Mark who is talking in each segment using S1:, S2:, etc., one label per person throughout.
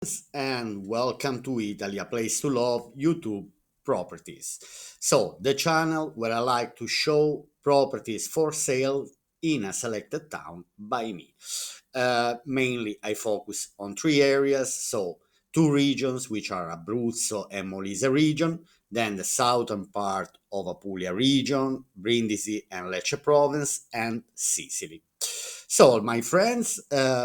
S1: friends, and welcome to Italy, a place to love YouTube properties. So, the channel where I like to show properties for sale in a selected town by me. Mainly, I focus on three areas. So, two regions, which are Abruzzo and Molise region, then the southern part of Apulia region, Brindisi and Lecce province, and Sicily. So, my friends,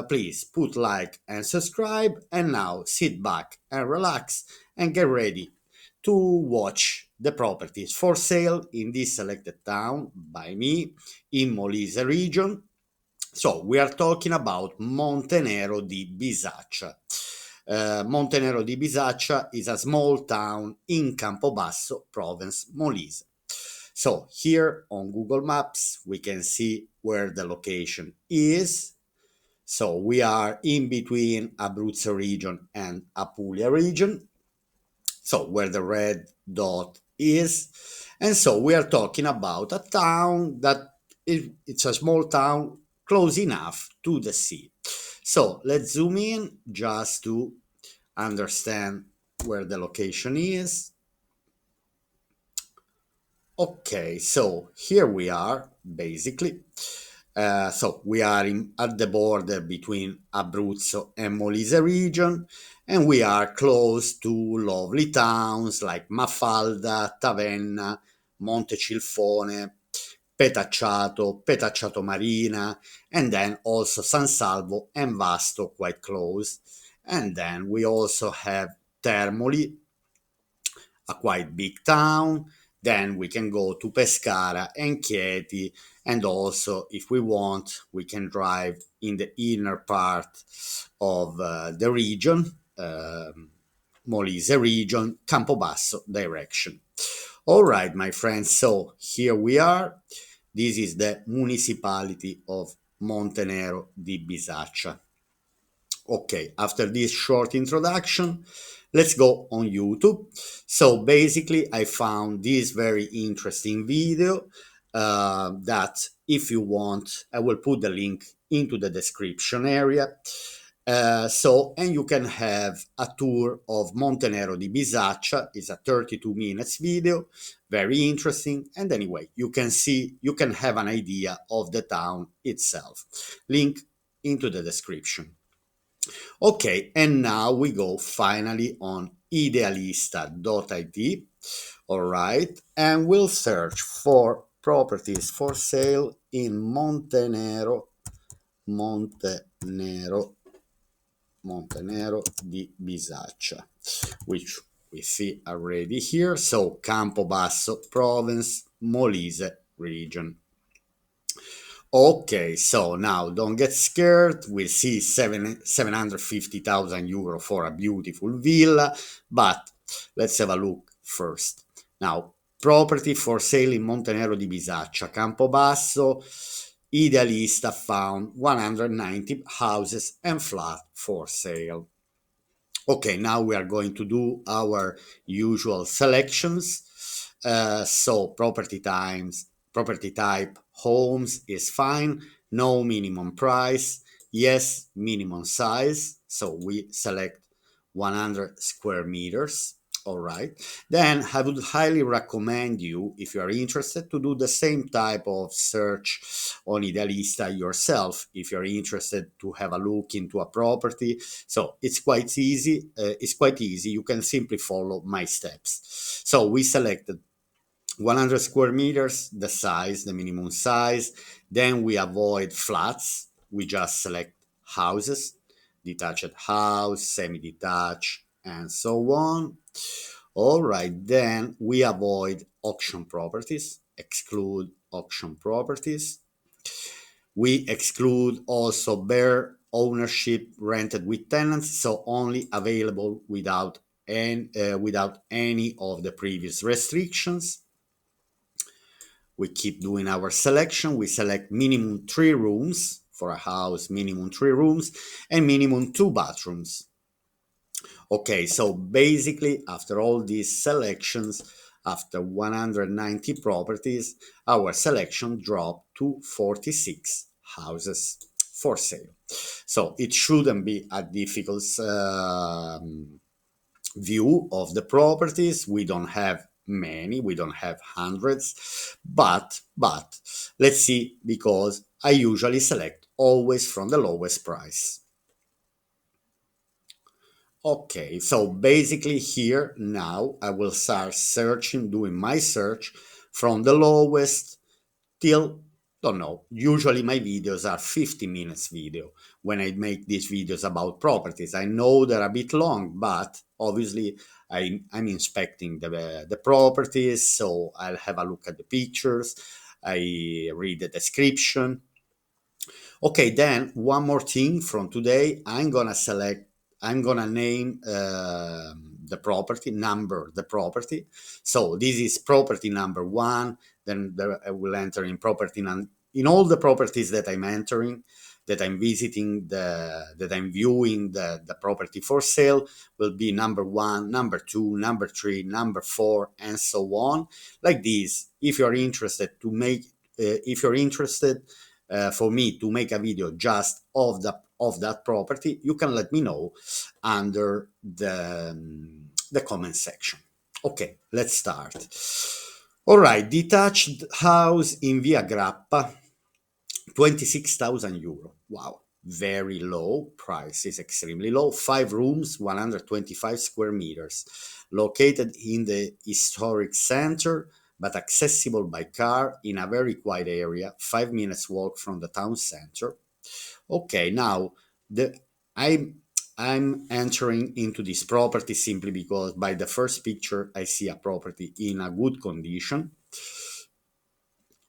S1: please put like and subscribe, and now sit back and relax and get ready to watch the properties for sale in this selected town by me in Molise region. So, we are talking about Montenero di Bisaccia. Montenero di Bisaccia is a small town in Campobasso Province, Molise. So here on Google Maps, we can see where the location is. So we are in between Abruzzo region and Apulia region. So where the red dot is. And so we are talking about a town that it's a small town close enough to the sea. So let's zoom in just to understand where the location is. Okay, so here we are basically. So we are at the border between Abruzzo and Molise region, and we are close to lovely towns like Mafalda, Tavenna, Montecilfone, Petacciato Marina, and then also San Salvo and Vasto quite close. And then we also have Termoli, a quite big town. Then we can go to Pescara and Chieti, and also, if we want, we can drive in the inner part of the region, Molise region, Campobasso direction. All right, my friends, so here we are. This is the municipality of Montenero di Bisaccia. Okay, after this short introduction, let's go on YouTube. So basically, I found this very interesting video that if you want, I will put the link into the description area. And you can have a tour of Montenero di Bisaccia. It's a 32 minutes video, very interesting. And anyway, you can have an idea of the town itself. Link into the description. Okay, and now we go finally on idealista.it. All right, and we'll search for properties for sale in Montenero di Bisaccia, which we see already here. So Campobasso Province, Molise region. Okay, so now don't get scared. We see 750,000 euro for a beautiful villa, but let's have a look first. Now, property for sale in Montenero di Bisaccia, Campobasso, Idealista found 190 houses and flat for sale. Okay, now we are going to do our usual selections. So property type, homes is fine. No minimum price. Yes, minimum size. So we select 100 square meters. All right. Then I would highly recommend you, if you are interested, to do the same type of search on Idealista yourself. If you're interested to have a look into a property, so it's quite easy. You can simply follow my steps. So we selected 100 square meters, the size, the minimum size. Then we avoid flats. We just select houses, detached house, semi-detached, and so on. All right, then we avoid auction properties, exclude auction properties. We exclude also bare ownership rented with tenants, so only available without any of the previous restrictions. We keep doing our selection. We select minimum 3 rooms for a house, minimum 3 rooms, and minimum 2 bathrooms. Okay, so basically, after all these selections, after 190 properties, our selection dropped to 46 houses for sale. So it shouldn't be a difficult view of the properties. We don't have many, we don't have hundreds, but let's see, because I usually select always from the lowest price. Okay, so basically here now I will start searching, doing my search from the lowest till, don't know, usually my videos are 50 minutes video when I make these videos about properties. I know they're a bit long, but obviously I'm inspecting the properties, so I'll have a look at the pictures, I read the description. Okay, then one more thing from today, I'm gonna name the property, number the property. So this is property number one, then I will enter in in all the properties that I'm entering, that I'm visiting, that I'm viewing the property for sale will be number one, number two, number three, number four, and so on. Like this, if you're interested if you're interested for me to make a video just of that property, you can let me know under the comment section. Okay, let's start. All right, detached house in Via Grappa, 26,000 euro. Wow, very low. Price is extremely low. 5 rooms, 125 square meters. Located in the historic center, but accessible by car in a very quiet area, 5 minutes walk from the town center. Okay, now the I'm I'm entering into this property simply because by the first picture I see a property in a good condition.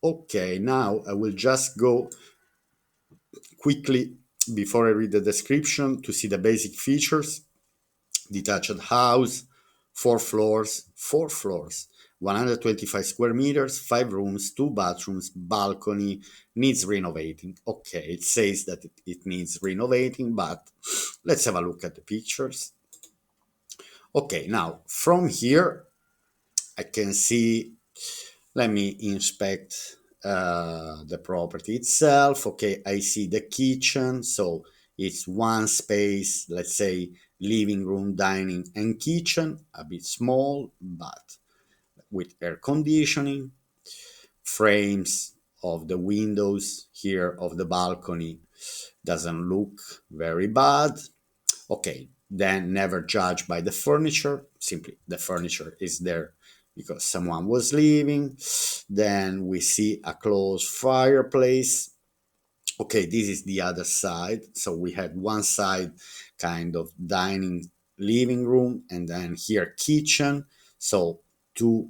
S1: Okay, now I will just go quickly before I read the description to see the basic features. Detached house, 4 floors, 125 square meters, 5 rooms, 2 bathrooms, balcony, needs renovating. Okay, it says that it needs renovating, but let's have a look at the pictures. Okay, now from here I can see, let me inspect the property itself. Okay, I see the kitchen, so it's one space, let's say living room, dining, and kitchen, a bit small, but with air conditioning. Frames of the windows here of the balcony doesn't look very bad. Okay, then never judge by the furniture. Simply the furniture is there because someone was leaving. Then we see a closed fireplace. Okay, this is the other side. So we had one side kind of dining living room, and then here kitchen. So two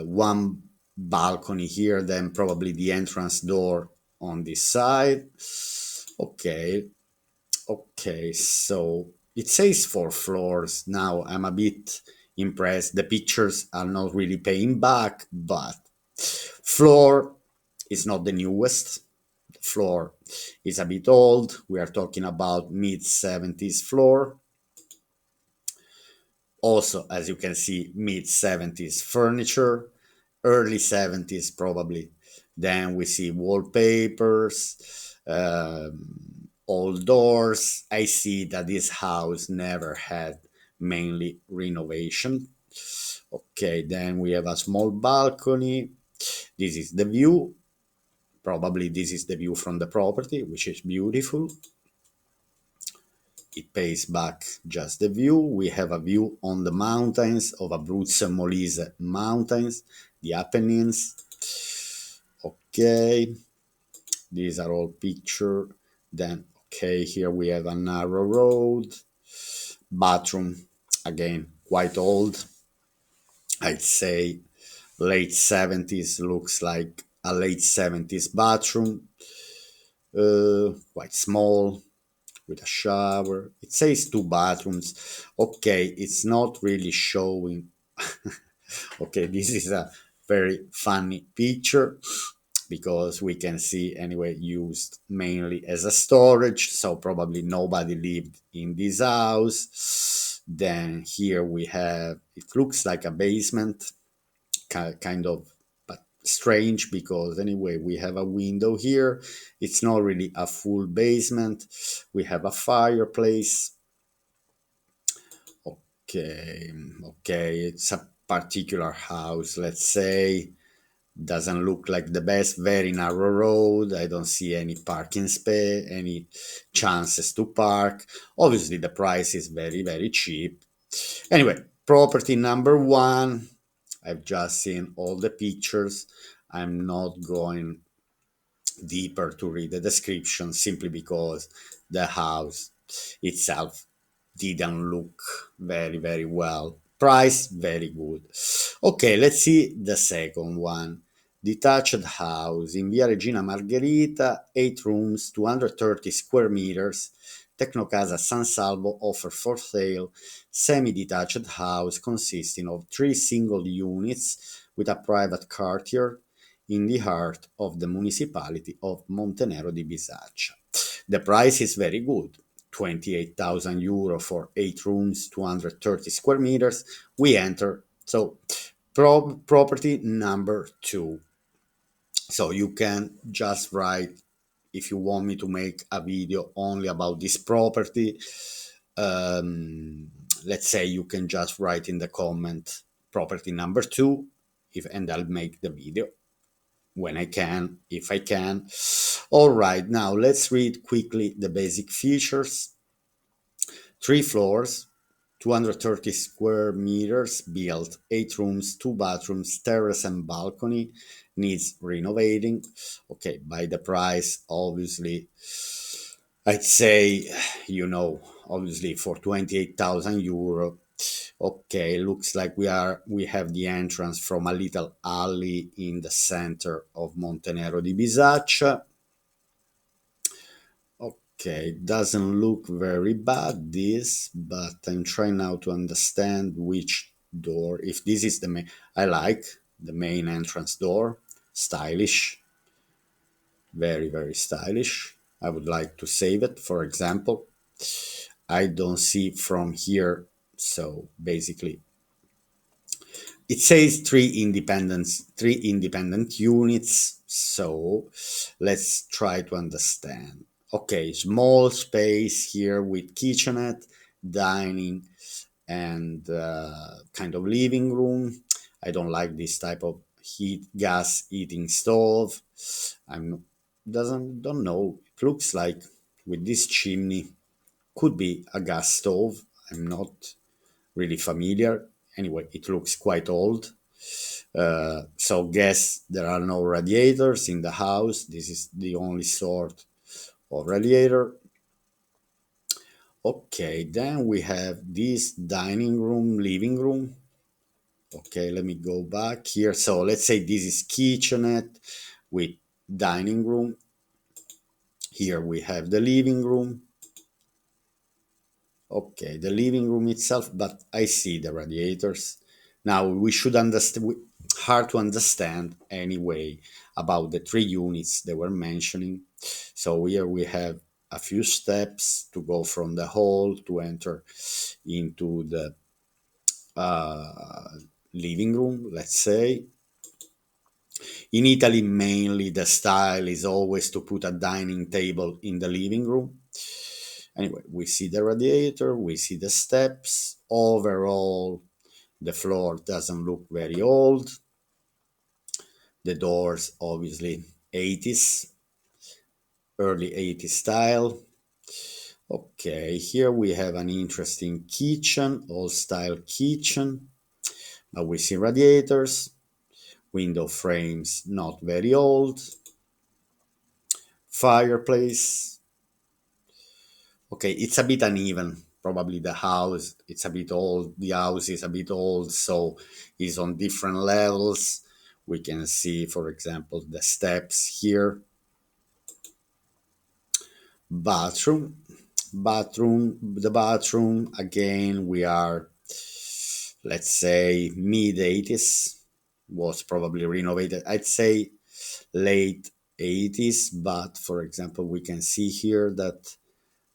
S1: one balcony here, then probably the entrance door on this side. Okay, okay, so it says 4 floors. Now I'm a bit impressed. The pictures are not really paying back, but floor is not the newest. The floor is a bit old. We are talking about mid 70s floor. Also, as you can see, mid 70s furniture, early 70s probably. Then we see wallpapers, old doors. I see that this house never had mainly renovation. Okay, then we have a small balcony. This is the view. Probably this is the view from the property, which is beautiful. It pays back just the view. We have a view on the mountains of Abruzzo and Molise mountains, the Apennines. Okay, these are all picture. Then, okay, here we have a narrow road. Bathroom, again, quite old. I'd say late 70s, looks like a late 70s bathroom. Quite small, with a shower. It says 2 bathrooms. Okay, it's not really showing. Okay, this is a very funny picture because we can see anyway used mainly as a storage, so probably nobody lived in this house. Then here we have, it looks like a basement, kind of, but strange because anyway we have a window here. It's not really a full basement. We have a fireplace. Okay, okay, it's a particular house, let's say. Doesn't look like the best, very narrow road. I don't see any parking space, any chances to park. Obviously the price is very very cheap. Anyway, property number one. I've just seen all the pictures. I'm not going deeper to read the description simply because the house itself didn't look very very well. Price very good. Okay, let's see the second one. Detached house in Via Regina Margherita, 8 rooms, 230 square meters. Tecnocasa San Salvo offer for sale semi-detached house consisting of 3 single units with a private courtyard in the heart of the municipality of Montenero di Bisaccia. The price is very good. 28,000 euro for 8 rooms, 230 square meters. We enter. So, property number two. So, you can just write if you want me to make a video only about this property. Um, let's say you can just write in the comment property number two, and I'll make the video when I can, if I can. All right, now let's read quickly the basic features. 3 floors, 230 square meters built, 8 rooms, 2 bathrooms, terrace and balcony, needs renovating. Okay, by the price, obviously, I'd say, obviously for 28,000 euro. Okay, looks like we have the entrance from a little alley in the center of Montenero di Bisaccia. Okay, doesn't look very bad this, but I'm trying now to understand which door. If this is the main, I like the main entrance door, stylish, very very stylish. I would like to save it, for example. I don't see from here, so basically it says three independent units. So let's try to understand. Okay, small space here with kitchenette, dining, and kind of living room. I don't like this type of heat gas eating stove. I'm doesn't don't know. It looks like with this chimney could be a gas stove. I'm not really familiar. Anyway, it looks quite old. So guess there are no radiators in the house. This is the only sort of radiator. Okay, then we have this dining room, living room. Okay, let me go back here. So let's say this is kitchenette with dining room. Here we have the living room. Okay, the living room itself, but I see the radiators. Now we should understand, hard to understand anyway about the 3 units they were mentioning. So here we have a few steps to go from the hall to enter into the uh, living room, let's say. In Italy, mainly the style is always to put a dining table in the living room. Anyway, we see the radiator, we see the steps. Overall, the floor doesn't look very old. The doors, obviously, 80s, early 80s style. Okay, here we have an interesting kitchen, old style kitchen. But we see radiators, window frames, not very old, fireplace. Okay, it's a bit uneven. Probably the house, it's a bit old. The house is a bit old, so it's on different levels. We can see, for example, the steps here. Bathroom, the bathroom. Again, we are, let's say, mid 80s. Was probably renovated. I'd say late 80s, but for example, we can see here that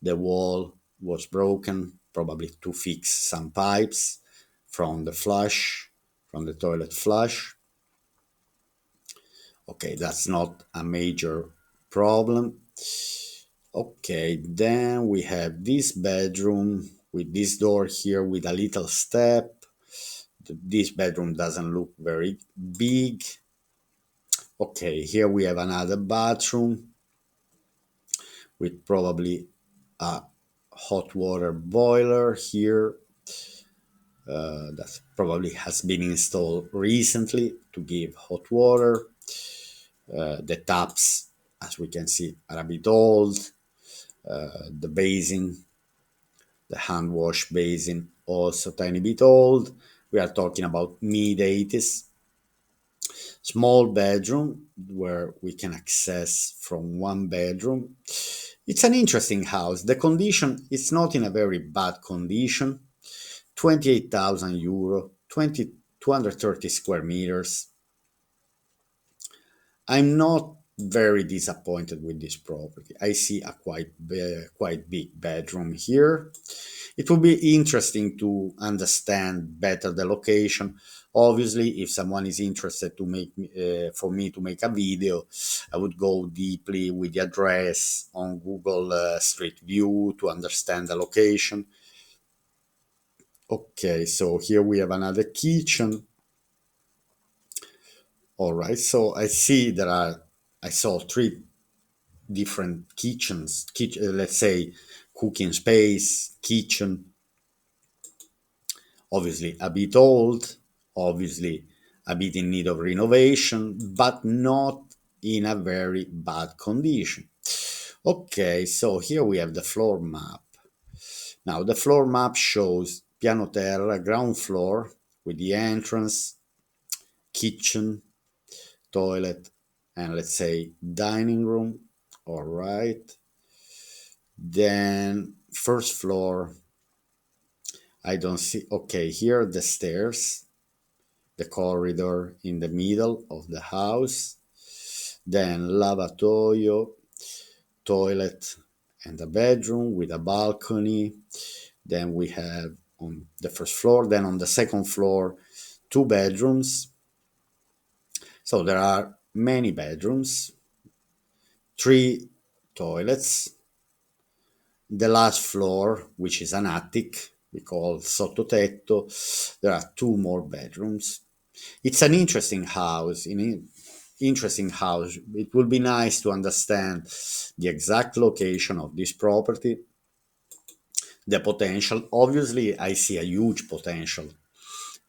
S1: the wall was broken, probably to fix some pipes from the flush, from the toilet flush. Okay, that's not a major problem. Okay, then we have this bedroom with this door here with a little step. This bedroom doesn't look very big. Okay, here we have another bathroom with probably a hot water boiler here that probably has been installed recently to give hot water. The taps, as we can see, are a bit old. The basin, the hand wash basin, also tiny bit old. We are talking about mid 80s. Small bedroom where we can access from one bedroom. It's an interesting house. The condition is not in a very bad condition. 28,000 euro, 230 square meters. I'm not very disappointed with this property. I see a quite big bedroom here. It will be interesting to understand better the location. Obviously, if someone is interested to for me to make a video, I would go deeply with the address on Google Street View to understand the location. Okay, so here we have another kitchen. All right, so I saw three different let's say cooking space, kitchen, obviously a bit old, obviously a bit in need of renovation, but not in a very bad condition. Okay, so here we have the floor map. Now, the floor map shows piano terra, ground floor, with the entrance, kitchen, toilet, and let's say dining room. All right. Then, first floor, I don't see. Okay, here the stairs, the corridor in the middle of the house, then lavatoio, toilet, and a bedroom with a balcony. Then we have on the first floor, then on the second floor, two bedrooms. So there are many bedrooms, three toilets. The last floor, which is an attic, we call sottotetto, there are two more bedrooms. It's an interesting house. Interesting house. It will be nice to understand the exact location of this property, the potential. Obviously, I see a huge potential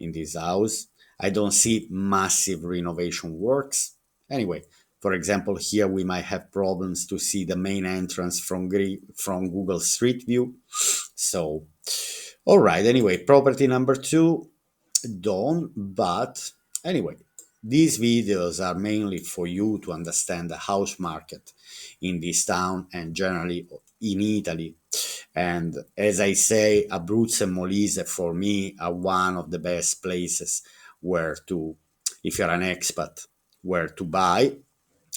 S1: in this house. I don't see massive renovation works. Anyway, for example, here we might have problems to see the main entrance from Google Street View. So, all right. Anyway, property number two, done. But anyway, these videos are mainly for you to understand the house market in this town and generally in Italy. And as I say, Abruzzo and Molise for me are one of the best places where to, if you're an expat, where to buy.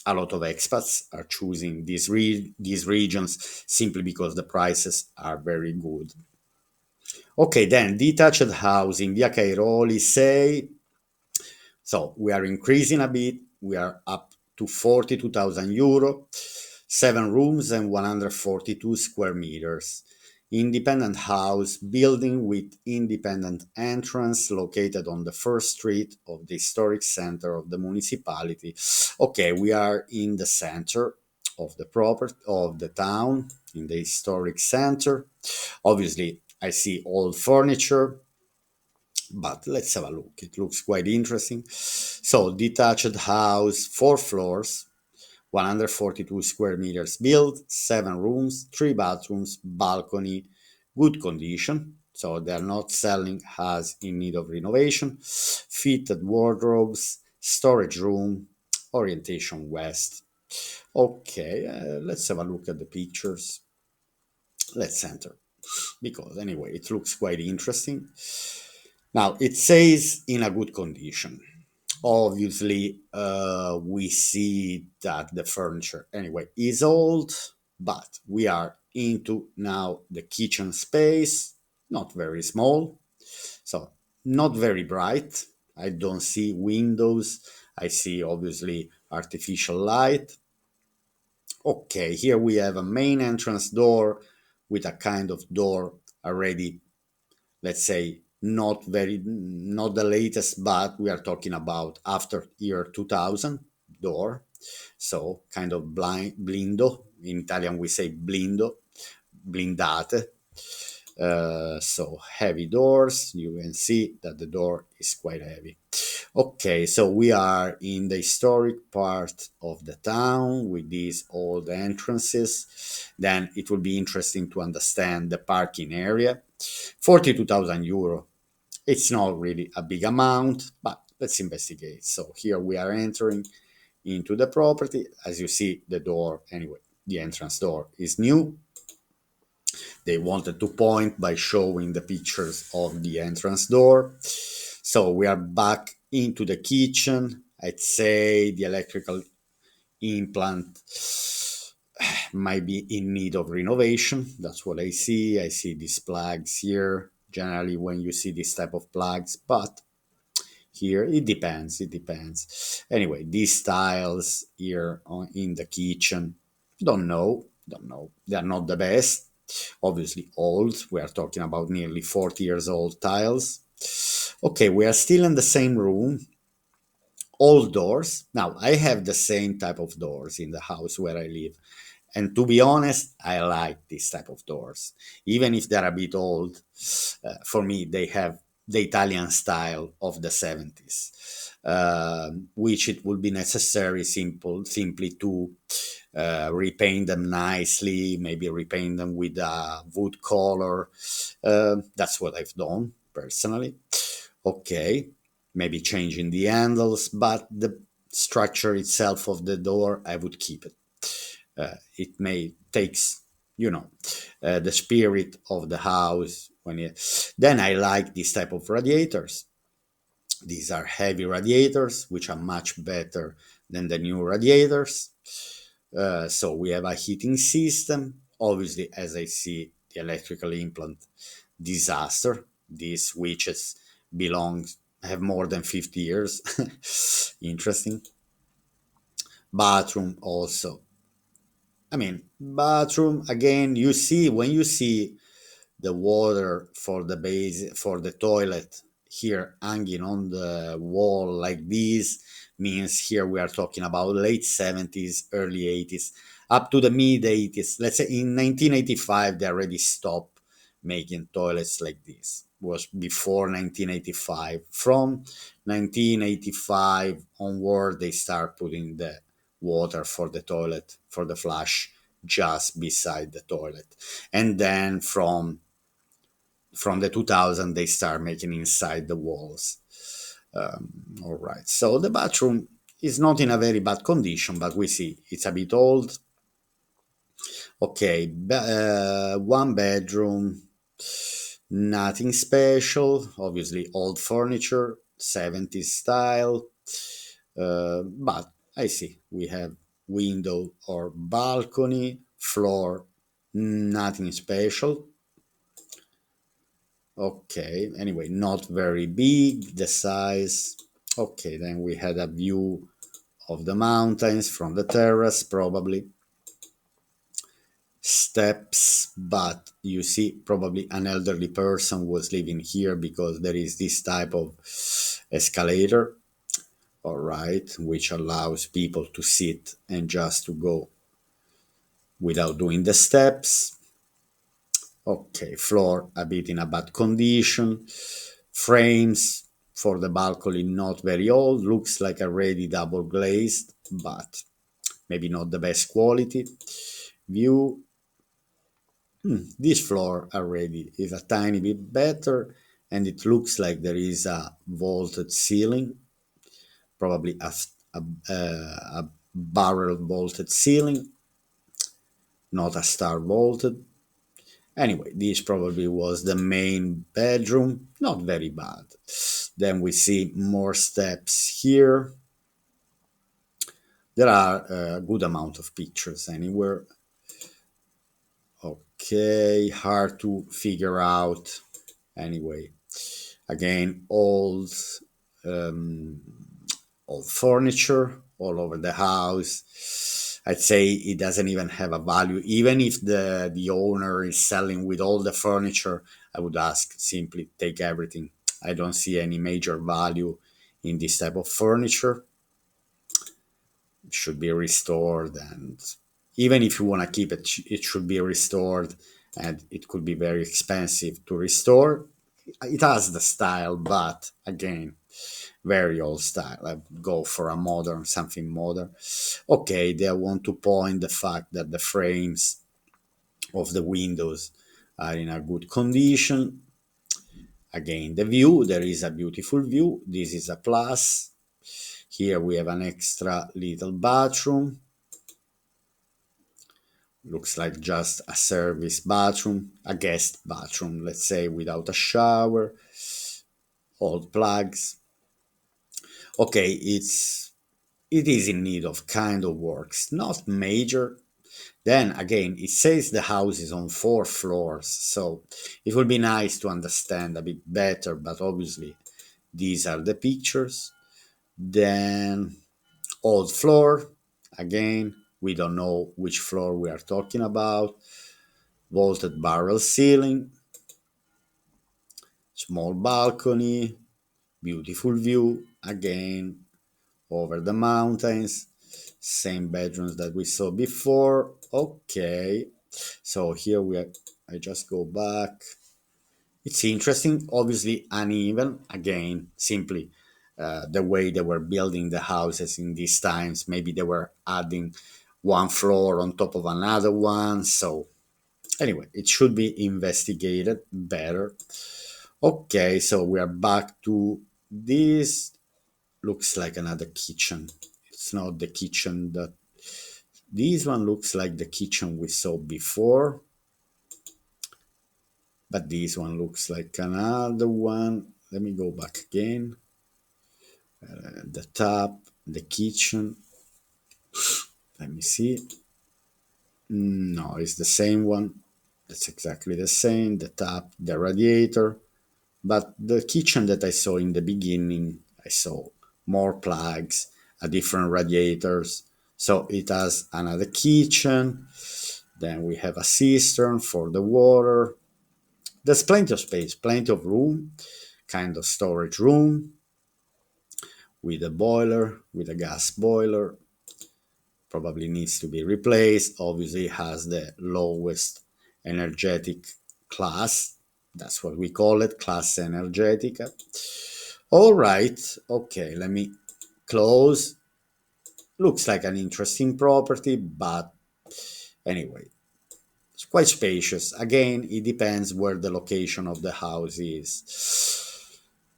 S1: A lot of expats are choosing these regions simply because the prices are very good. Okay, then detached house in Via Cairoli, say, so we are increasing a bit. We are up to 42,000 euro, 7 rooms and 142 square meters. Independent house, building with independent entrance, located on the first street of the historic center of the municipality. Okay, we are in the center of the property of the town, in the historic center. Obviously, I see old furniture, but let's have a look. It looks quite interesting. So, detached house, 4 floors, 142 square meters built, 7 rooms, 3 bathrooms, balcony, good condition. So they are not selling as in need of renovation. Fitted wardrobes, storage room, orientation west. Okay, let's have a look at the pictures. Let's enter because anyway, it looks quite interesting. Now, it says in a good condition. Obviously, we see that the furniture, anyway, is old, but we are into now the kitchen space, not very small, so not very bright. I don't see windows. I see obviously artificial light. Okay, here we have a main entrance door with a kind of door already, let's say, not the latest, but we are talking about after year 2000 door. So kind of blindo. In Italian we say blindo, blindate. So heavy doors. You can see that the door is quite heavy. Okay, so we are in the historic part of the town with these old entrances. Then it will be interesting to understand the parking area. 42,000 euro. It's not really a big amount, but let's investigate. So here we are entering into the property. As you see, the door, anyway, the entrance door is new. They wanted to point by showing the pictures of the entrance door. So we are back into the kitchen. I'd say the electrical implant might be in need of renovation. That's what I see. I see these plugs here. Generally, when you see this type of plugs, but here it depends. It depends. Anyway, these tiles here in the kitchen, don't know. They are not the best. Obviously, old. We are talking about nearly 40 years old tiles. Okay, we are still in the same room. All doors. Now, I have the same type of doors in the house where I live. And to be honest, I like this type of doors. Even if they're a bit old, for me, they have the Italian style of the 70s, which it would be necessary simply to repaint them nicely, maybe repaint them with a wood color. That's what I've done personally. Okay, maybe changing the handles, but the structure itself of the door, I would keep it. It may takes, the spirit of the house when you. Then I like this type of radiators. These are heavy radiators, which are much better than the new radiators. So we have a heating system. Obviously, as I see the electrical implant, disaster. These switches belong have more than 50 years. Interesting. Bathroom also. I mean, bathroom again. You see when you see the water for the base for the toilet here hanging on the wall like this means here we are talking about late 70s, early 80s, up to the mid 80s. Let's say in 1985 they already stopped making toilets like this. It was before 1985. From 1985 onward they start putting the water for the toilet, for the flush, just beside the toilet. And then from the 2000 they start making inside the walls. All right, so the bathroom is not in a very bad condition, but we see it's a bit old. Okay, one bedroom, nothing special. Obviously old furniture, 70s style. But I see we have window or balcony, floor, nothing special. Okay, anyway, not very big, the size. Okay, then we had a view of the mountains from the terrace, probably. Steps, but you see, probably an elderly person was living here because there is this type of escalator, all right, which allows people to sit and just to go without doing the steps. Okay, floor a bit in a bad condition. Frames for the balcony not very old, looks like already double glazed, but maybe not the best quality. View, this floor already is a tiny bit better, and it looks like there is a vaulted ceiling, probably a barrel vaulted ceiling, not a star vaulted. Anyway, this probably was the main bedroom, not very bad. Then we see more steps here. There are a good amount of pictures anywhere. Okay, hard to figure out. Anyway, again, um, old furniture, all over the house. I'd say it doesn't even have a value. Even if the owner is selling with all the furniture, I would ask simply take everything. I don't see any major value in this type of furniture. It should be restored, and even if you want to keep it, it should be restored, and it could be very expensive to restore. It has the style, but again, very old style. I would go for a modern, something modern. Okay, they want to point the fact that the frames of the windows are in a good condition. Again, the view, there is a beautiful view. This is a plus. Here we have an extra little bathroom. Looks like just a service bathroom, a guest bathroom, let's say, without a shower, old plugs. Okay, it is in need of kind of works, not major. Then again, it says the house is on 4 floors, so it would be nice to understand a bit better, but obviously these are the pictures. Then old floor, again, we don't know which floor we are talking about. Vaulted barrel ceiling, small balcony, beautiful view, again, over the mountains, same bedrooms that we saw before. Okay, so here we are. I just go back. It's interesting, obviously uneven, again, simply the way they were building the houses in these times. Maybe they were adding one floor on top of another one. So, anyway, it should be investigated better. Okay, so we are back to this. Looks like another kitchen. It's not the kitchen that this one looks like the kitchen we saw before, but this one looks like another one. Let me go back again. The top, the kitchen. Let me see. No, it's the same one. That's exactly the same. The top, the radiator. But the kitchen that I saw in the beginning, I saw more plugs, a different radiators. So it has another kitchen. Then we have a cistern for the water. There's plenty of space, plenty of room, kind of storage room with a boiler, with a gas boiler. Probably needs to be replaced. Obviously, has the lowest energetic class. That's what we call it, class energetica. All right, okay, let me close. Looks like an interesting property, but anyway, it's quite spacious. Again, it depends where the location of the house is.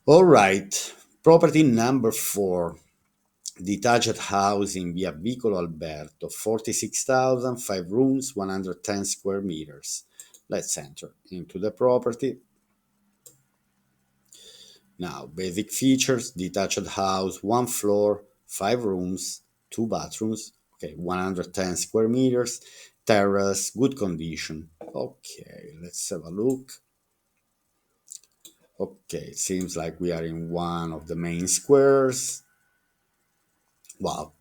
S1: All right, property number 4, detached house in Via Vicolo Alberto, 46,000, 5 rooms, 110 square meters. Let's enter into the property. Now, basic features, detached house, 1 floor, 5 rooms, 2 bathrooms, okay, 110 square meters, terrace, good condition. Okay, let's have a look. Okay, it seems like we are in one of the main squares. Wow,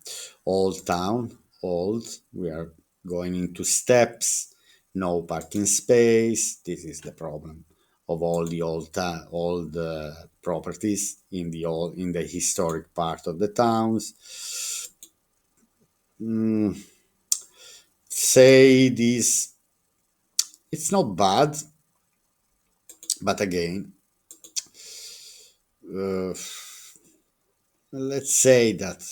S1: old town, old. We are going into steps, no parking space. This is the problem of all the old properties in the historic part of the towns. Mm, say this, it's not bad, but again, uh, let's say that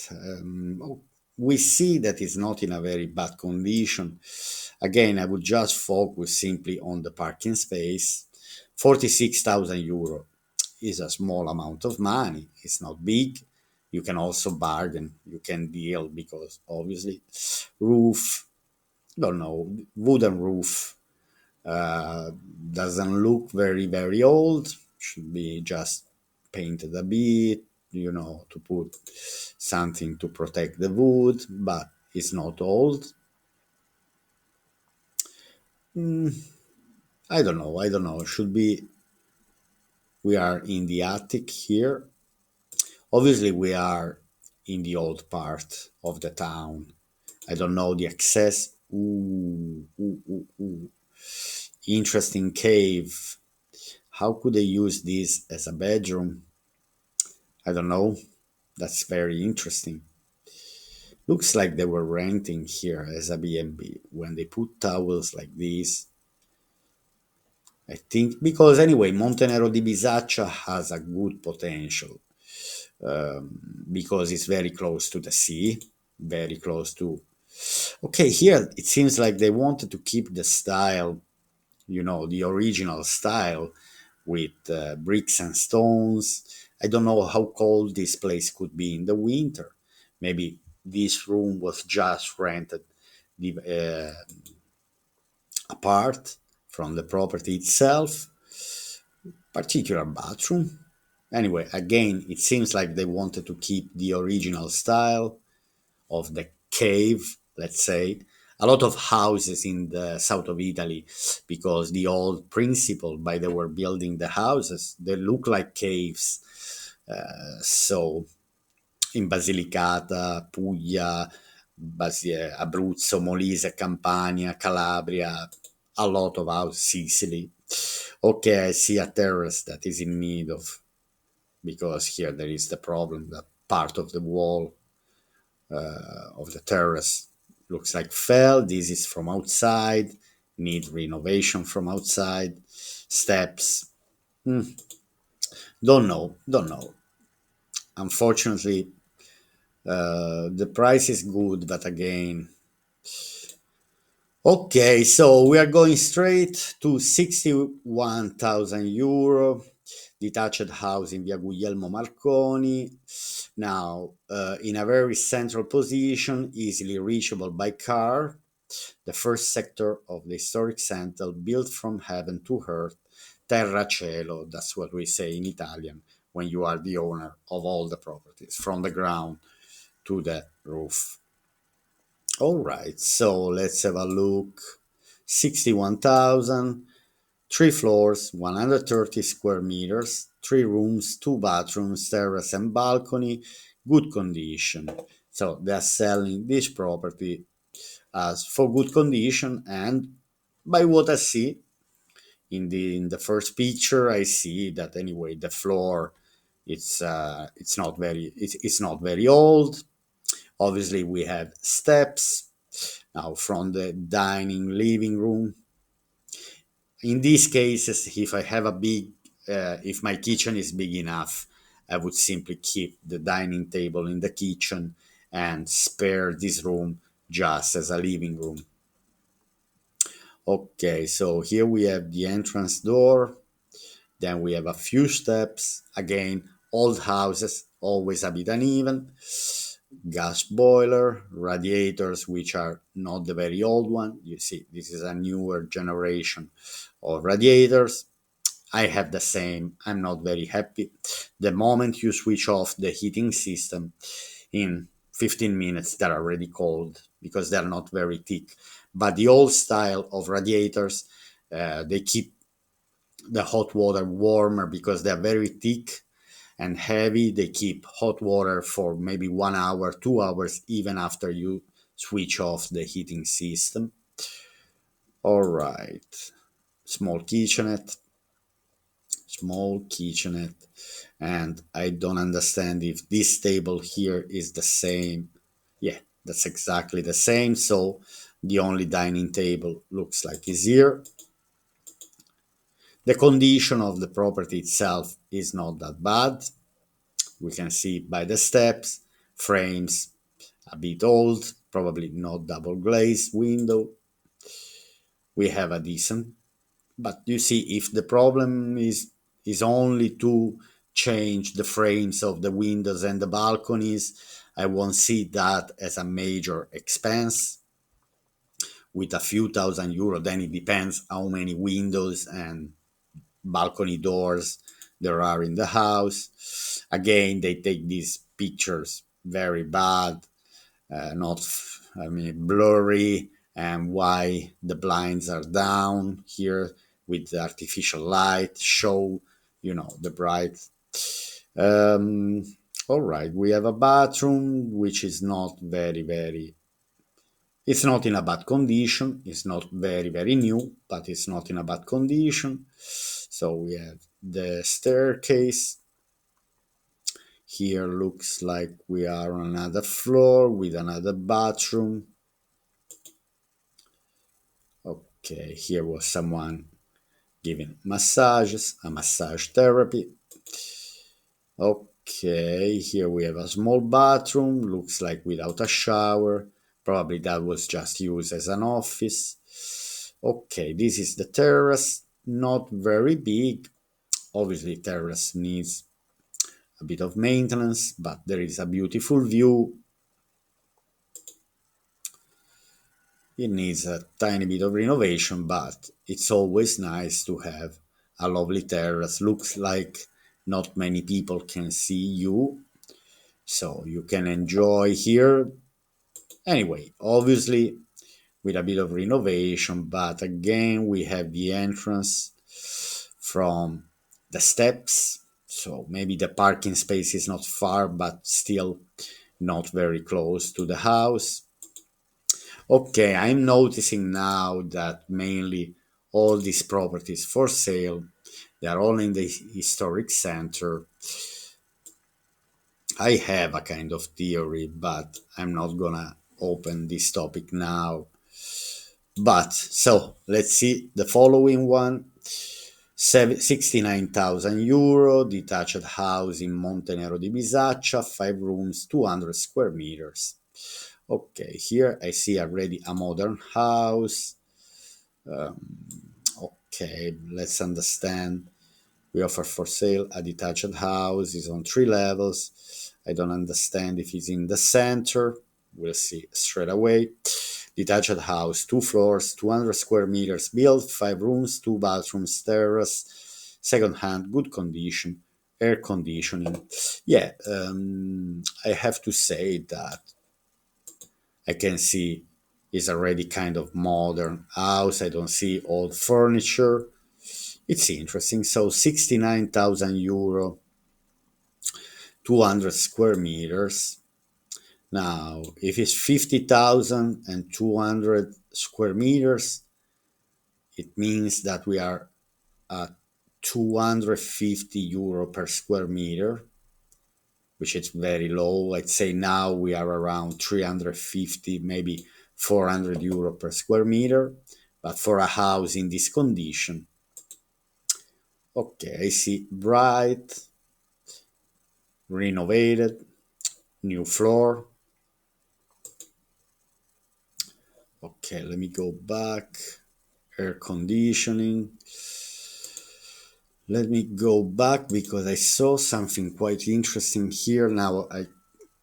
S1: we see that it's not in a very bad condition. Again, I would just focus simply on the parking space. 46,000 euro is a small amount of money. It's not big. You can also bargain. You can deal because obviously roof, don't know, wooden roof uh, doesn't look very old. Should be just painted a bit, to put something to protect the wood, but it's not old. I don't know. I don't know. Should be. We are in the attic here. Obviously, we are in the old part of the town. I don't know the access. Ooh, ooh, ooh, ooh. Interesting cave. How could they use this as a bedroom? I don't know. That's very interesting. Looks like they were renting here as a B&B. When they put towels like this, I think, because anyway, Montenero di Bisaccia has a good potential, because it's very close to the sea, very close to. Okay, here it seems like they wanted to keep the style, the original style with bricks and stones. I don't know how cold this place could be in the winter. Maybe this room was just rented apart from the property itself. Particular bathroom. Anyway, again, it seems like they wanted to keep the original style of the cave, let's say. A lot of houses in the south of Italy, because the old principle by they were building the houses, they look like caves. So in Basilicata, Puglia, Abruzzo, Molise, Campania, Calabria, a lot of houses, Sicily. Okay, I see a terrace that is in need of, because here there is the problem that part of the wall of the terrace looks like fell. This is from outside, need renovation from outside. Steps, don't know. Unfortunately, the price is good, but again, okay, so we are going straight to 61,000 euro, detached house in Via Guglielmo Marconi. Now, in a very central position, easily reachable by car, the first sector of the historic center, built from heaven to earth, terra cielo, that's what we say in Italian when you are the owner of all the properties, from the ground to the roof. All right, so let's have a look. 61,000, three floors, 130 square meters, three rooms, two bathrooms, terrace and balcony, good condition. So they're selling this property as for good condition, and by what I see in the first picture, I see that anyway the floor it's not very old. Obviously, we have steps now from the dining living room. In these cases, if I have a big, if my kitchen is big enough, I would simply keep the dining table in the kitchen and spare this room just as a living room. Okay, so here we have the entrance door. Then we have a few steps. Again, old houses, always a bit uneven. Gas boiler, radiators, which are not the very old one. You see, this is a newer generation of radiators. I have the same. I'm not very happy. The moment you switch off the heating system, in 15 minutes they're already cold because they're not very thick. But the old style of radiators, they keep the hot water warmer because they're very thick and heavy. They keep hot water for maybe 1 hour, 2 hours, even after you switch off the heating system. All right, small kitchenette, small kitchenette, and I don't understand if this table here is the same. Yeah, that's exactly the same. So the only dining table looks like is here. The condition of the property itself is not that bad. We can see by the steps, frames a bit old, probably not double glazed window. We have a decent, but you see, if the problem is only to change the frames of the windows and the balconies, I won't see that as a major expense. With a few thousand euro, then it depends how many windows and balcony doors there are in the house. Again, they take these pictures very bad, not, I mean, blurry, and why the blinds are down here with the artificial light show, the bright. Um, All right, we have a bathroom which is not it's not in a bad condition. It's not very new, but it's not in a bad condition. So we have the staircase. Here looks like we are on another floor with another bathroom. Okay, here was someone giving massages, a massage therapy. Okay, here we have a small bathroom, looks like without a shower. Probably that was just used as an office. Okay, this is the terrace, not very big. Obviously, terrace needs a bit of maintenance, but there is a beautiful view. It needs a tiny bit of renovation, but it's always nice to have a lovely terrace. Looks like not many people can see you, so you can enjoy here. Anyway, obviously with a bit of renovation, but again, we have the entrance from the steps, so maybe the parking space is not far, but still not very close to the house. Okay, I'm noticing now that mainly all these properties for sale, they are all in the historic center. I have a kind of theory, but I'm not gonna open this topic now. But so let's see the following one. 69,000 euro, detached house in Montenero di Bisaccia, 5 rooms, 200 square meters. Okay, here I see already a modern house. Okay, let's understand. We offer for sale a detached house, is on 3 levels. I don't understand if it's in the center. We'll see straight away. Detached house, 2 floors, 200 square meters built, 5 rooms, 2 bathrooms, terrace, second hand, good condition, air conditioning. Yeah, I have to say that I can see it's already kind of modern house. I don't see old furniture. It's interesting. So 69,000 euro, 200 square meters. Now, if it's 50,000 and 200 square meters, it means that we are at 250 euro per square meter, which is very low. I'd say now we are around 350, maybe 400 euro per square meter. But for a house in this condition, okay, I see bright, renovated, new floor. Okay, let me go back. Air conditioning. Let me go back because I saw something quite interesting here. Now I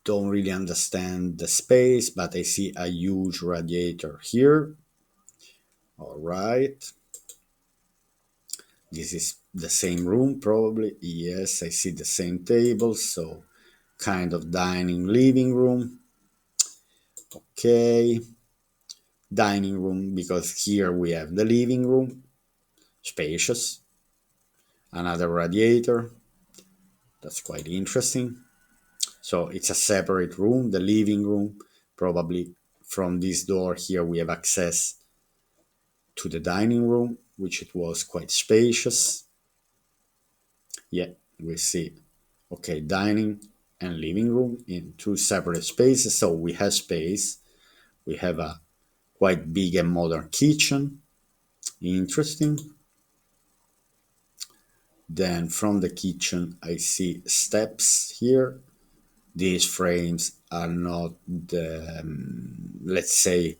S1: don't really understand the space, but I see a huge radiator here. All right. This is the same room, probably. Yes, I see the same table. So kind of dining, living room. Okay. Dining room, because here we have the living room. Spacious. Another radiator. That's quite interesting. So it's a separate room, the living room. Probably from this door here we have access to the dining room, which it was quite spacious. Yeah, we see. Okay, dining and living room in 2 separate spaces. So we have space. We have a quite big and modern kitchen. Interesting. Then from the kitchen, I see steps here. These frames are not the, let's say,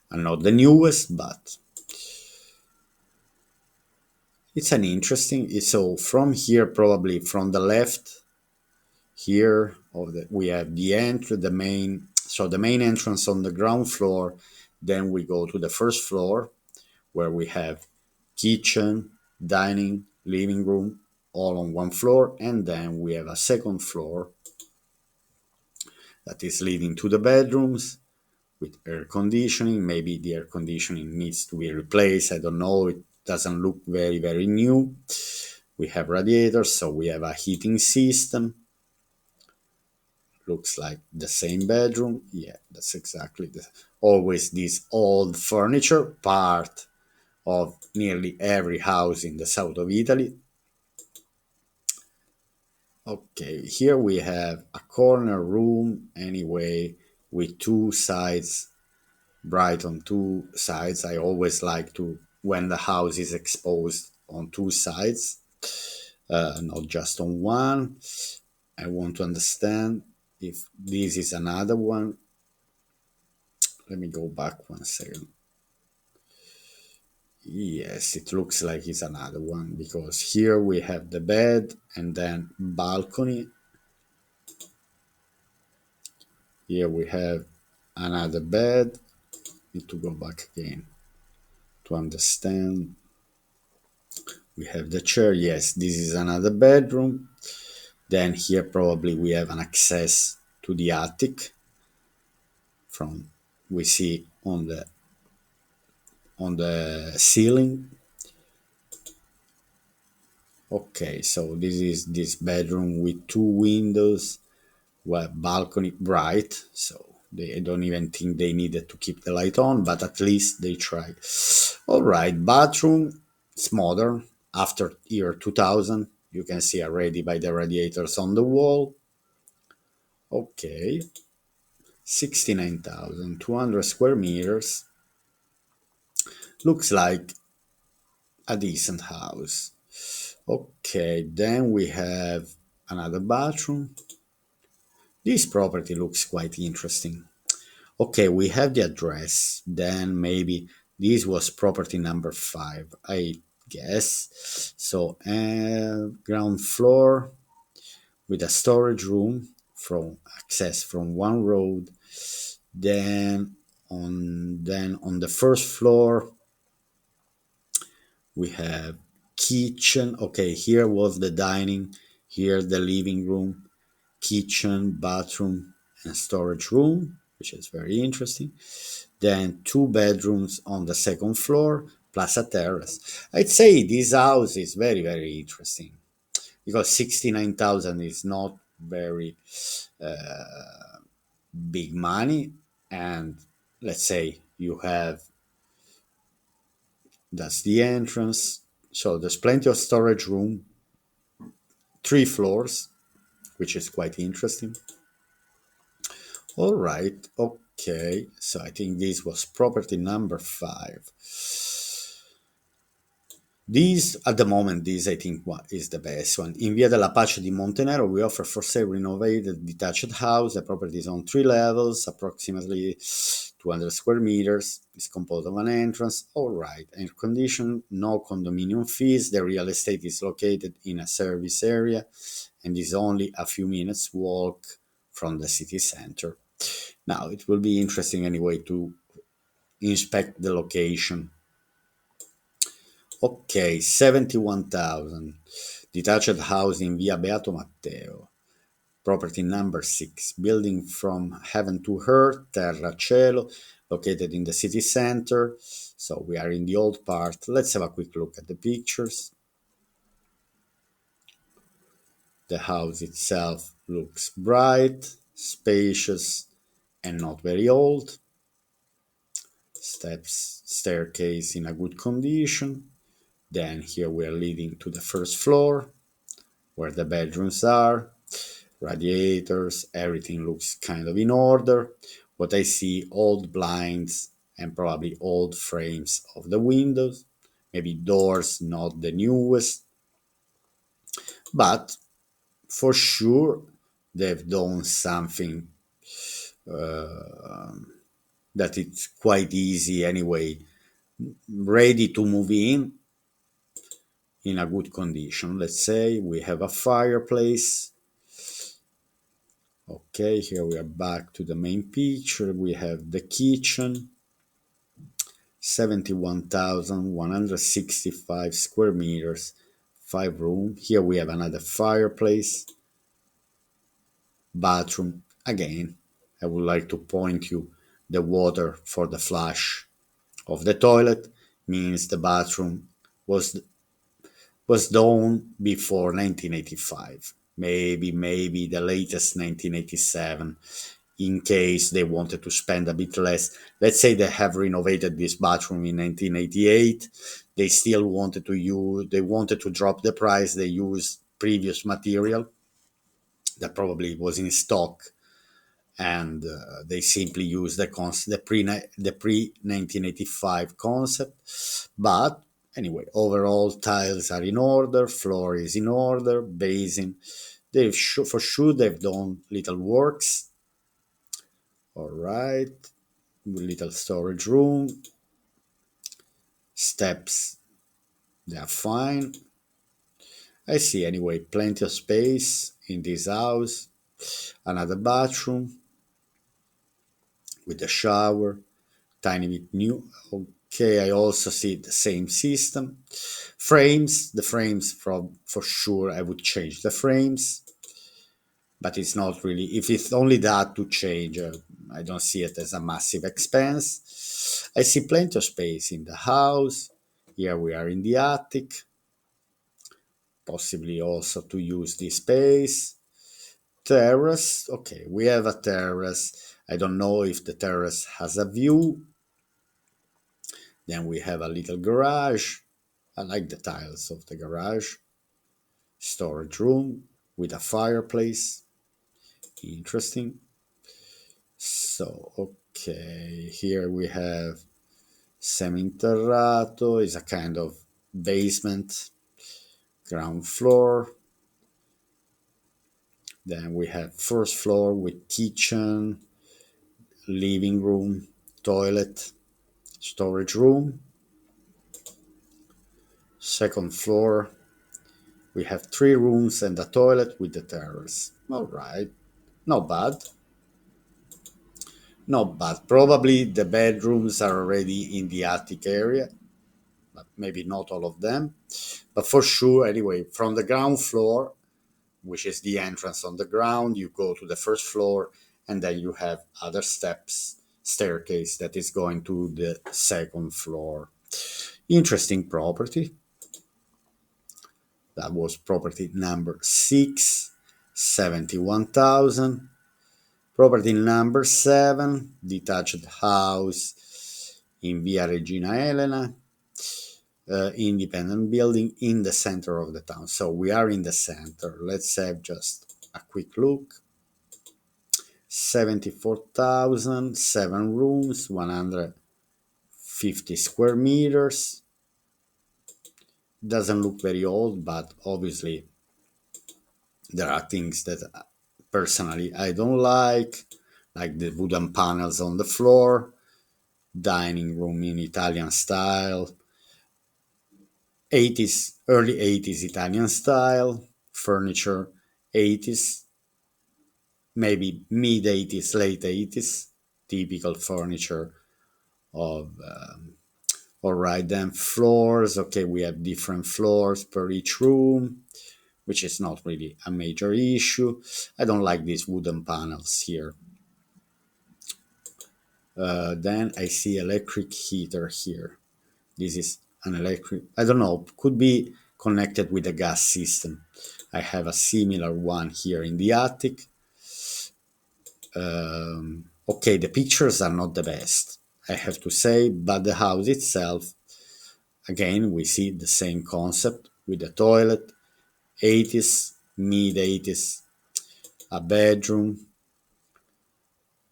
S1: are not the newest, but it's an interesting. So from here, probably from the left, here we have the main. So the main entrance on the ground floor. Then we go to the first floor, where we have kitchen, dining, living room, all on one floor, and then we have a second floor that is leading to the bedrooms with air conditioning. Maybe the air conditioning needs to be replaced. I don't know. It doesn't look very new. We have radiators, so we have a heating system. looks like the same bedroom. Yeah, that's exactly always this old furniture, part of nearly every house in the south of Italy. Okay, here we have a corner room anyway, with two sides, bright on two sides. I always like to, when the house is exposed on two sides, not just on one. I want to understand if this is another one. Let me go back 1 second. Yes, it looks like it's another one, because here we have the bed and then balcony. Here we have another bed. Need to go back again to understand. We have the chair. Yes, this is another bedroom. Then here probably we have an access to the attic from, we see on the ceiling. Okay, so this is this bedroom with two windows, well, balcony, bright. So they don't even think they needed to keep the light on, but at least they tried. All right, bathroom. It's modern. After year 2000, you can see already by the radiators on the wall. Okay, 69,200 square meters. Looks like a decent house. Okay, then we have another bathroom. This property looks quite interesting. Okay, we have the address. Then maybe this was property number 5, I guess. So, ground floor with a storage room from access from one road. Then on the first floor we have kitchen. Okay, here was the dining, here the living room, kitchen, bathroom, and storage room, which is very interesting. Then two bedrooms on the second floor, plus a terrace. I'd say this house is very, very interesting, because 69,000 is not very big money. And let's say you have, that's the entrance. So there's plenty of storage room, 3 floors, which is quite interesting. All right, okay. So I think this was property number 5. These, at the moment, this I think is the best one. In Via della Pace di Montenero, we offer for sale renovated detached house. The property is on 3 levels, approximately 200 square meters. It's composed of an entrance. All right, air conditioned, no condominium fees. The real estate is located in a service area and is only a few minutes walk from the city center. Now, it will be interesting anyway to inspect the location. Ok, 71,000. Detached house in Via Beato Matteo. Property number 6. Building from heaven to earth, terra cielo, located in the city center. So we are in the old part. Let's have a quick look at the pictures. The house itself looks bright, spacious, and not very old. Steps, staircase in a good condition. Then here we are leading to the first floor, where the bedrooms are, radiators, everything looks kind of in order. What I see, old blinds and probably old frames of the windows, maybe doors not the newest, but for sure they've done something that it's quite easy anyway, ready to move in a good condition. Let's say we have a fireplace. Okay, here we are back to the main picture. We have the kitchen, 71,165 square meters, 5 room. Here we have another fireplace, bathroom. Again, I would like to point you the water for the flush of the toilet means the bathroom was done before 1985. maybe the latest 1987, in case they wanted to spend a bit less. Let's say they have renovated this bathroom in 1988. They still wanted to they wanted to drop the price. They used previous material that probably was in stock, and they simply use the pre 1985 concept. But anyway, overall tiles are in order, floor is in order, basin. For sure they've done little works. All right, little storage room, steps, they are fine. I see anyway plenty of space in this house. Another bathroom with a shower, tiny bit new. Okay, I also see the same system. The frames for sure I would change the frames, but it's not really, if it's only that to change, I don't see it as a massive expense. I see plenty of space in the house. Here we are in the attic, possibly also to use this space. Terrace, okay, we have a terrace. I don't know if the terrace has a view. Then we have a little garage. I like the tiles of the garage. Storage room with a fireplace. Interesting. So, okay, here we have seminterrato, is a kind of basement, ground floor. Then we have first floor with kitchen, living room, toilet, storage room. Second floor, we have three rooms and a toilet with the terrace. All right, not bad. Not bad. Probably the bedrooms are already in the attic area, but maybe not all of them. But for sure, anyway, from the ground floor, which is the entrance on the ground, you go to the first floor, and then you have other staircase that is going to the second floor. Interesting property. That was property number 6, 71,000. Property number 7, detached house in Via Regina Elena, independent building in the center of the town. So we are in the center. Let's have just a quick look. 74,000, 7 rooms, 150 square meters. Doesn't look very old, but obviously there are things that personally I don't like the wooden panels on the floor, dining room in Italian style, 80s, early 80s Italian style, furniture 80s, maybe mid 80s, late 80s, typical furniture of. All right, then floors. Okay, we have different floors per each room, which is not really a major issue. I don't like these wooden panels here. Then I see electric heater here. This is an electric, I don't know, could be connected with a gas system. I have a similar one here in the attic. Okay, the pictures are not the best, I have to say, but the house itself, again, we see the same concept with the toilet, 80s, mid 80s, a bedroom.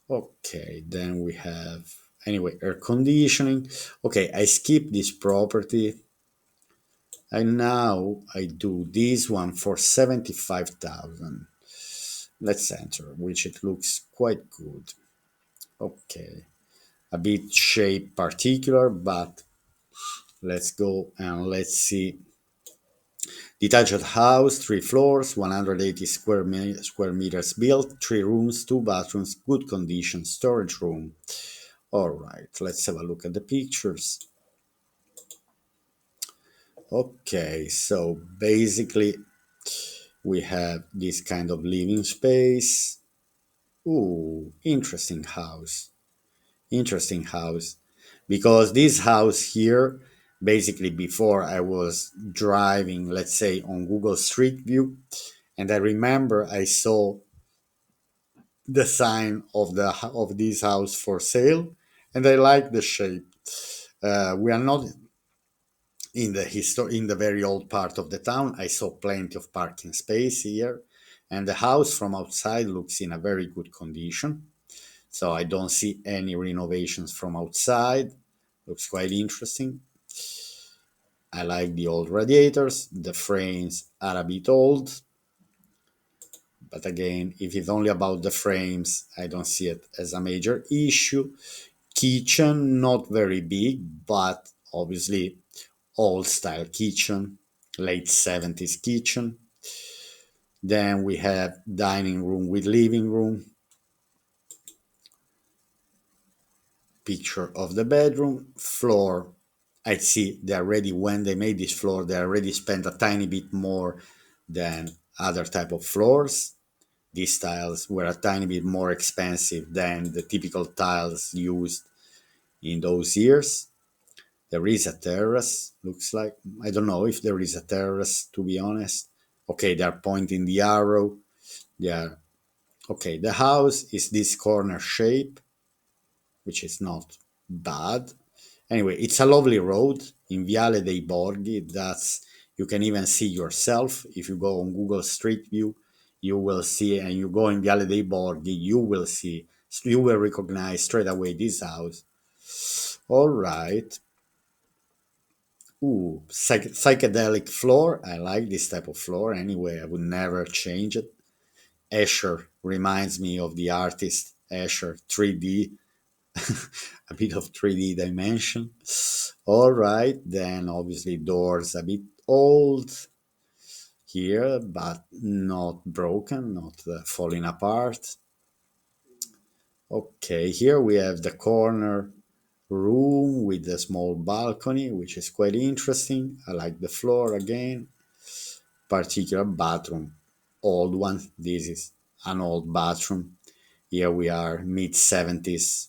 S1: Okay, then we have, anyway, air conditioning. Okay, I skip this property. And now I do this one for 75,000. Let's enter, which it looks quite good. Okay, a bit shape particular, but let's go and let's see. Detached house, 3 floors, 180 square meters built, 3 rooms, 2 bathrooms, good condition, storage room. All right, let's have a look at the pictures. Okay, so basically we have this kind of living space. Ooh, interesting house. Interesting house. Because this house here, basically before I was driving, let's say on Google Street View, And I remember I saw the sign of this house for sale, and I like the shape. We are not in the very old part of the town. I saw plenty of parking space here, and the house from outside looks in a very good condition. So I don't see any renovations from outside. Looks quite interesting. I like the old radiators. The frames are a bit old, but again, if it's only about the frames, I don't see it as a major issue. Kitchen, not very big, but obviously old style kitchen, late 70s kitchen. Then we have dining room with living room, picture of the bedroom, floor. I see they already, when they made this floor, they already spent a tiny bit more than other type of floors. These tiles were a tiny bit more expensive than the typical tiles used in those years. There is a terrace, looks like. I don't know if there is a terrace, to be honest. Okay, they are pointing the arrow. They are okay. The house is this corner shape, which is not bad. Anyway, it's a lovely road in Viale dei Borghi. That's, you can even see yourself if you go on Google Street View. You will see, and you go in Viale dei Borghi, you will see, you will recognize straight away this house. All right. Ooh, psychedelic floor. I like this type of floor. Anyway, I would never change it. Escher reminds me of the artist Escher 3D, a bit of 3D dimension. All right, then obviously doors a bit old here, but not broken, not falling apart. Okay, here we have the corner room with the small balcony, which is quite interesting. I like the floor again. Particular bathroom, old one. This is an old bathroom. Here we are, mid 70s,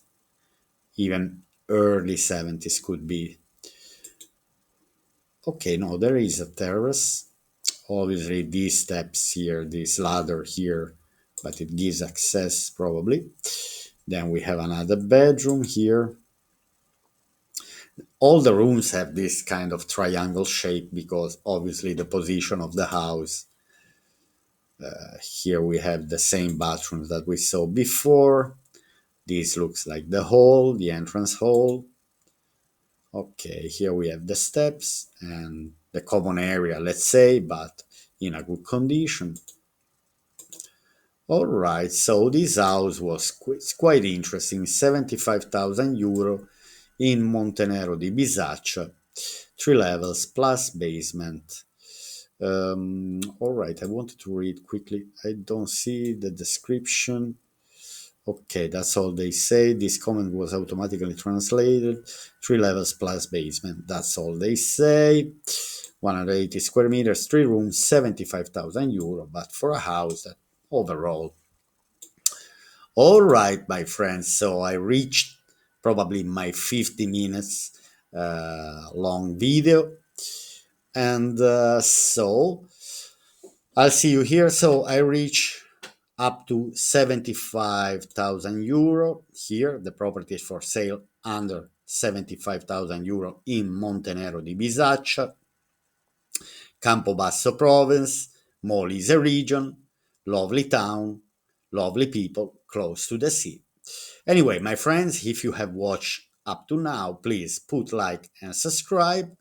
S1: even early 70s could be. Okay, no, there is a terrace. Obviously, these steps here, this ladder here, but it gives access probably. Then we have another bedroom here. All the rooms have this kind of triangle shape because obviously the position of the house. Here we have the same bathrooms that we saw before. This looks like the hall, the entrance hall. Okay, here we have the steps and the common area, let's say, but in a good condition. All right, so this house was quite interesting. 75,000 euro in Montenero di Bisaccia, 3 levels plus basement. All right, I wanted to read quickly. I don't see the description. Okay, that's all they say. This comment was automatically translated. 3 levels plus basement. That's all they say. 180 square meters, 3 rooms, 75,000 euro. But for a house that overall. All right, my friends. So I reached probably my 50 minutes long video. And so I'll see you here. So I reach up to 75,000 euro. Here, the property is for sale under 75,000 euro in Montenero di Bisaccia, Campobasso Province, Molise Region, lovely town, lovely people, close to the sea. Anyway, my friends, if you have watched up to now, please put like and subscribe.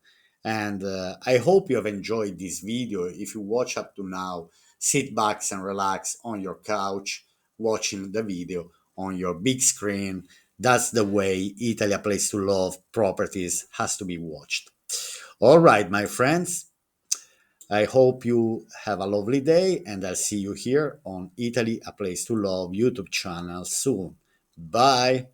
S1: And I hope you have enjoyed this video. If you watch up to now, sit back and relax on your couch, watching the video on your big screen. That's the way Italy, a place to love properties has to be watched. All right, my friends. I hope you have a lovely day, and I'll see you here on Italy, a place to love YouTube channel soon. Bye.